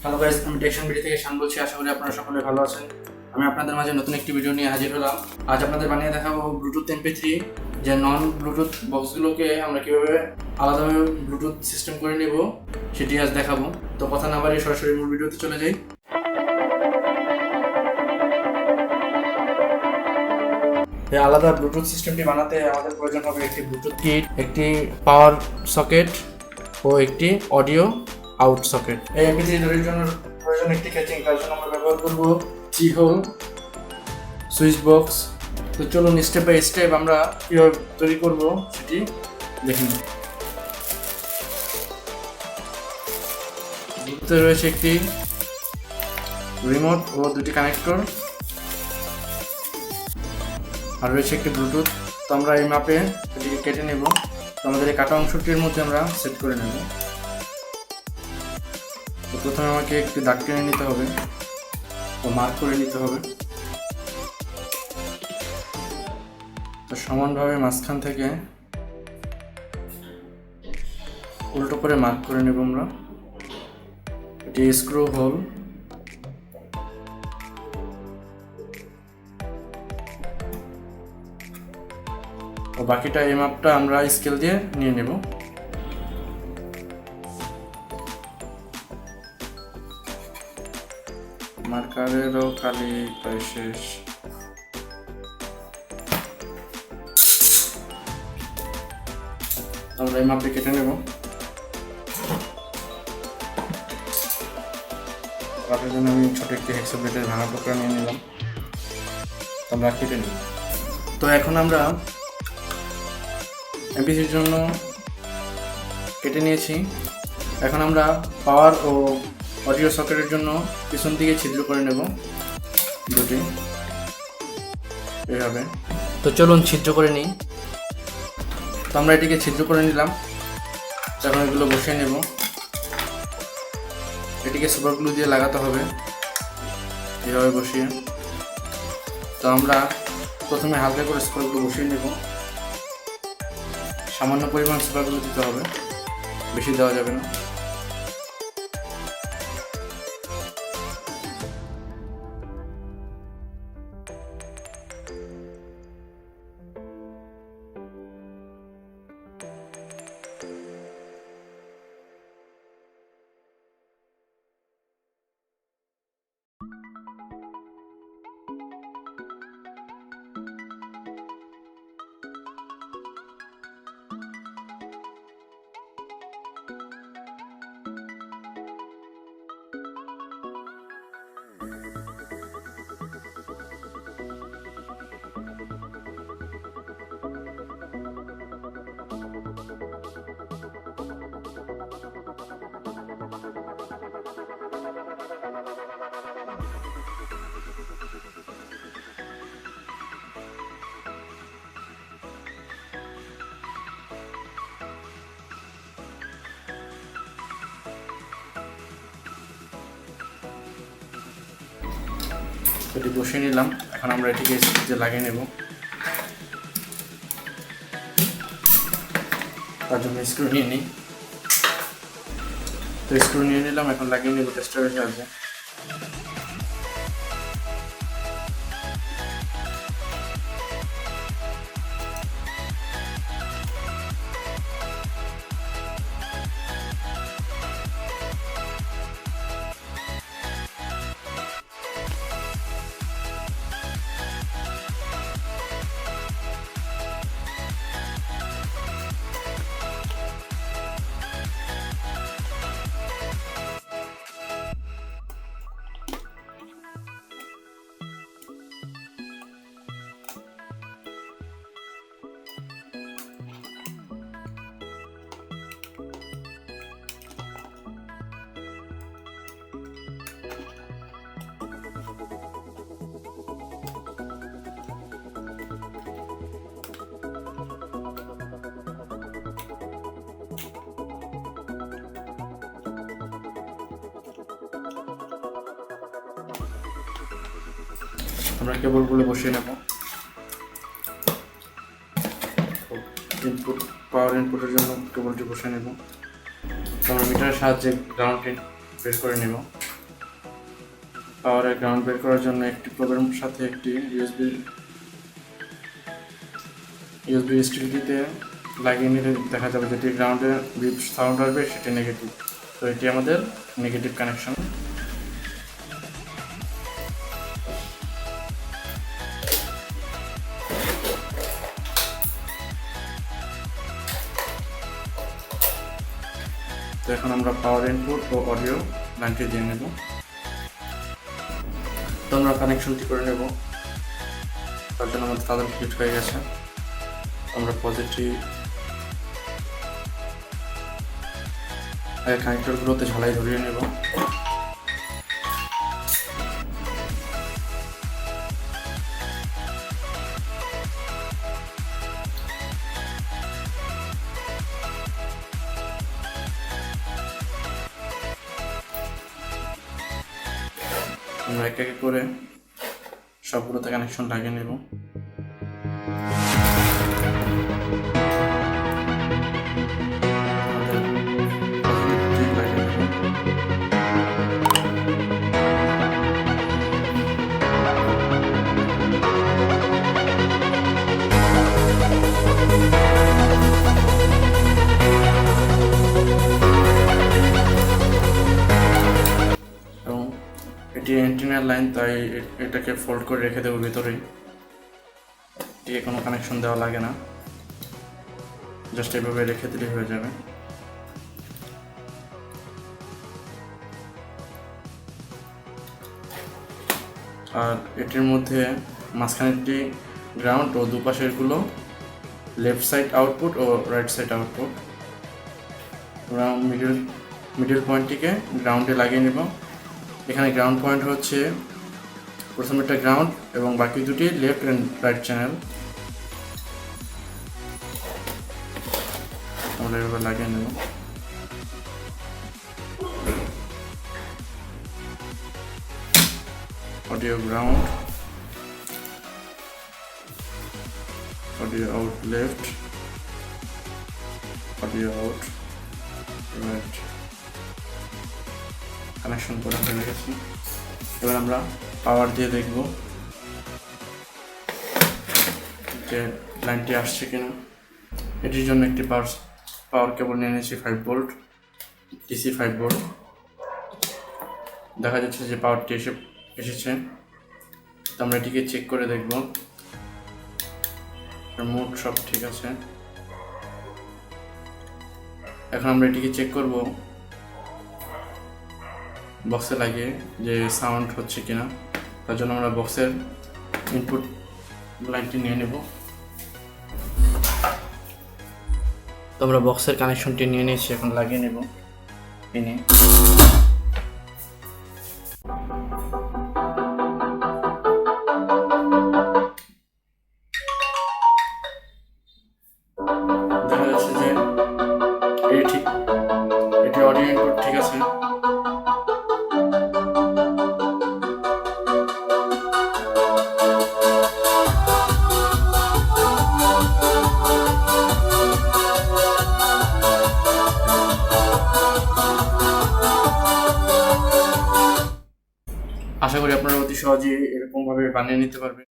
Hello guys, আমি take শান BD থেকে শান বলছি। আশা করি আপনারা সকলে ভালো আছেন। আমি আপনাদের মাঝে নতুন একটি ভিডিও নিয়ে হাজির হলাম। আজ আপনাদের বানিয়ে দেখাবো ব্লুটুথ mp3 যে নন ব্লুটুথ বক্সগুলোকে আমরা কিভাবে আলাদাভাবে ব্লুটুথ সিস্টেম করে নেব সেটি আজ দেখাবো। তো কথা না বাড়িয়ে সরাসরি মূল ভিডিওতে চলে যাই। এই আলাদা ব্লুটুথ সিস্টেমটি বানাতে আমাদের প্রয়োজন হবে একটি ব্লুটুথ কিট, একটি পাওয়ার সকেট ও একটি অডিও আউট সকেট। এই mp3 তৈরির জন্য প্রয়োজন একটি ক্যাচিং। তার জন্য আমরা ব্যবহার করব 3 হোল সুইচ বক্স। তো চলুন স্টেপ বাই স্টেপ আমরা কীভাবে তৈরি করব সেটি দেখে নিই। ভিতরে রয়েছে একটি রিমোট ও দুটি কানেক্টর, আর রয়েছে একটি ব্লুটুথ। তো আমরা এই মাপে এটিকে কেটে নেব। তো আমাদের এই কাটা অংশটির মধ্যে আমরা সেট করে নেব। তো প্রথমে আমাকে একটি দাগ টেনে নিতে হবে, তো মার্ক করে নিতে হবে। তো সমানভাবে মাঝখান থেকে উল্টো করে মার্ক করে নেব আমরা। এটি স্ক্রু হোল। ও বাকিটা এই মাপটা আমরা স্কেল দিয়ে নিয়ে নেব। মার্কারেরও কালি প্রায় শেষ। আমরা এই মাপটি কেটে নেব। কাটার জন্য আমি ছোট একটি হেক্সাব্লেডের ভাঙা টুকরা নিয়ে নিলাম। আমরা কেটে নিই। তো এখন আমরা mp3-র জন্য কেটে নিয়েছি। এখন আমরা পাওয়ার ও অডিও সকেটের জন্য পিছন দিকে ছিদ্র করে নেব দুটি, এইভাবে। তো চলুন ছিদ্র করে নিই। তো আমরা এটিকে ছিদ্র করে নিলাম। এখন এগুলো বসিয়ে নেব। এটিকে সুপার গ্লু দিয়ে লাগাতে হবে, এইভাবে বসিয়ে। তো আমরা প্রথমে হালকা করে সুপার গ্লু বসিয়ে নেব। সামান্য পরিমাণ সুপার গ্লু দিতে হবে, বেশি দেওয়া যাবে না। এটি বসিয়ে নিলাম। এখন আমরা এটিকে স্ক্রুতে লাগিয়ে নেব। তার জন্য স্ক্রু নিয়ে নিই। তো স্ক্রু নিয়ে নিলাম, এখন লাগিয়ে নেব টেস্টারের সাহায্যে। আমরা কেবলগুলো বসিয়ে নেব। ইনপুট পাওয়ার ইনপুটের জন্য কেবলটি বসিয়ে নেব। আমরা মিটারের সাহায্যে গ্রাউন্ডটি বের করে নেব। পাওয়ারের গ্রাউন্ড বের করার জন্য একটি প্রোবের সাথে একটি ইউএসবি স্টিলটিতে লাগিয়ে নিলে দেখা যাবে যেটি গ্রাউন্ডে বিপ সাউন্ড আসবে সেটি নেগেটিভ। তো এটি আমাদের নেগেটিভ কানেকশন। তো এখন আমরা পাওয়ার ইনপুট ও অডিও লাইনটি দিয়ে নেব। তো আমরা কানেকশনটি করে নেব। তার জন্য আমাদের তাদের ফিট হয়ে গেছে। আমরা পজিটিভ কানেক্টরগুলোতে ঝালাই ধরিয়ে নেব। আমরা এক এক করে সবগুলোতে কানেকশন লাগিয়ে নেব। এটি অ্যান্টেনার লাইন, তাই এটাকে ফোল্ড করে রেখে দেবো ভিতরেই। এটিকে কোনো কানেকশন দেওয়া লাগে না, জাস্ট এভাবে রেখে দিলেই হয়ে যাবে। আর এটির মধ্যে মাঝখানেরটি গ্রাউন্ড ও দুপাশেরগুলো লেফট সাইড আউটপুট ও রাইট সাইড আউটপুট। আমরা মিডল পয়েন্টটিকে গ্রাউন্ডে লাগিয়ে নেব। এখানে গ্রাউন্ড পয়েন্ট হচ্ছে প্রথম একটা গ্রাউন্ড এবং বাকি দুটি লেফট অ্যান্ড রাইট চ্যানেল। আমরা এভাবে লাগিয়ে নেব। Audio ground, audio out left, audio out right. Connection করা হয়ে গেছে। এবার আমরা পাওয়ার দিয়ে দেখব যে লাইনটি আসছে কিনা। এটির জন্য একটি পাওয়ার কেবল নিয়ে নিয়েছি 5 ভোল্ট ডিসি 5 ভোল্ট। দেখা যাচ্ছে যে পাওয়ারটি এসেছে। তো আমরা এটিকে চেক করে দেখব মোড সব ঠিক আছে। এখন আমরা এটিকে চেক করব বক্সে লাগিয়ে যে সাউন্ড হচ্ছে কিনা। তার জন্য আমরা বক্সের ইনপুট লাইনটি নিয়ে নেব। তো আমরা বক্সের কানেকশনটি নিয়ে নিয়েছি, এখন লাগিয়ে নেব পিনে। দেখা যাচ্ছে যে এটি অডিও ইনপুট ঠিক আছে। আশা করি আপনারা অতি সহজেই এরকমভাবে বানিয়ে নিতে পারবেন।